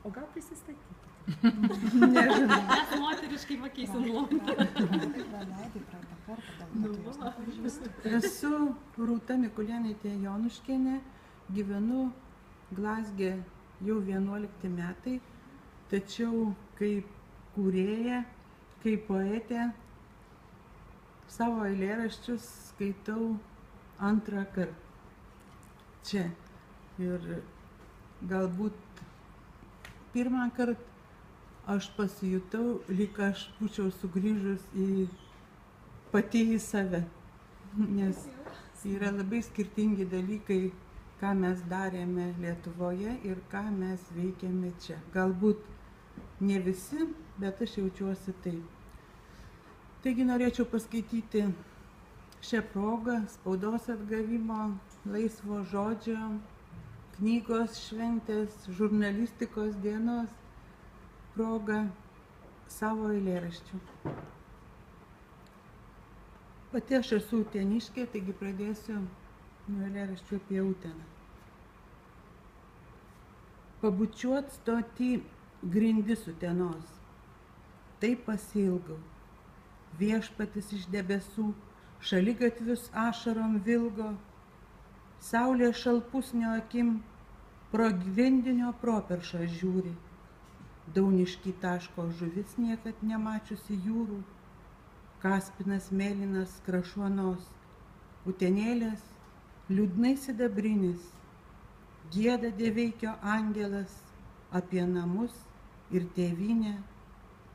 O gal prisistatykite? Nežinau. Mes moteriškai pakeisim nuomonę. Esu Rūta Mikulėnaitė Jonuškienė, gyvenu Glazge jau 11 metai, tačiau kaip kūrėja, kaip poetė savo eilėraščius skaitau antrą kartą čia. Ir galbūt pirmą kartą aš pasijutau, lyg aš būčiau sugrįžus pati į save, nes yra labai skirtingi dalykai, ką mes darėme Lietuvoje ir ką mes veikėme čia. Galbūt ne visi, bet aš jaučiuosi taip. Taigi norėčiau paskaityti šią progą spaudos atgavimo, laisvo žodžio, knygos šventės, žurnalistikos dienos progą savo eilėraščių. Pati aš esu uteniškė, taigi pradėsiu nuo eilėraščių apie Uteną. Pabučiuot stoti grindis Utenos, taip pasiilgau. Viešpatis iš debesų šaligatvius ašarom vilgo, saulė šalpusnio akim pro grindinio properšą žiūri. Dauniškį taško žuvis niekad nemačiusi jūrų, kaspinas mėlynas krašuonos, utenėlės liūdnai sidabrinis, gieda Dieveikio angelas apie namus ir tėvynę,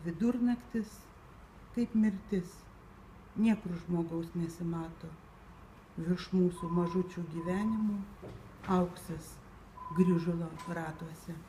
vidurnaktis kaip mirtis, niekur žmogaus nesimato, virš mūsų mažučių gyvenimų auksas grįžulo ratuose.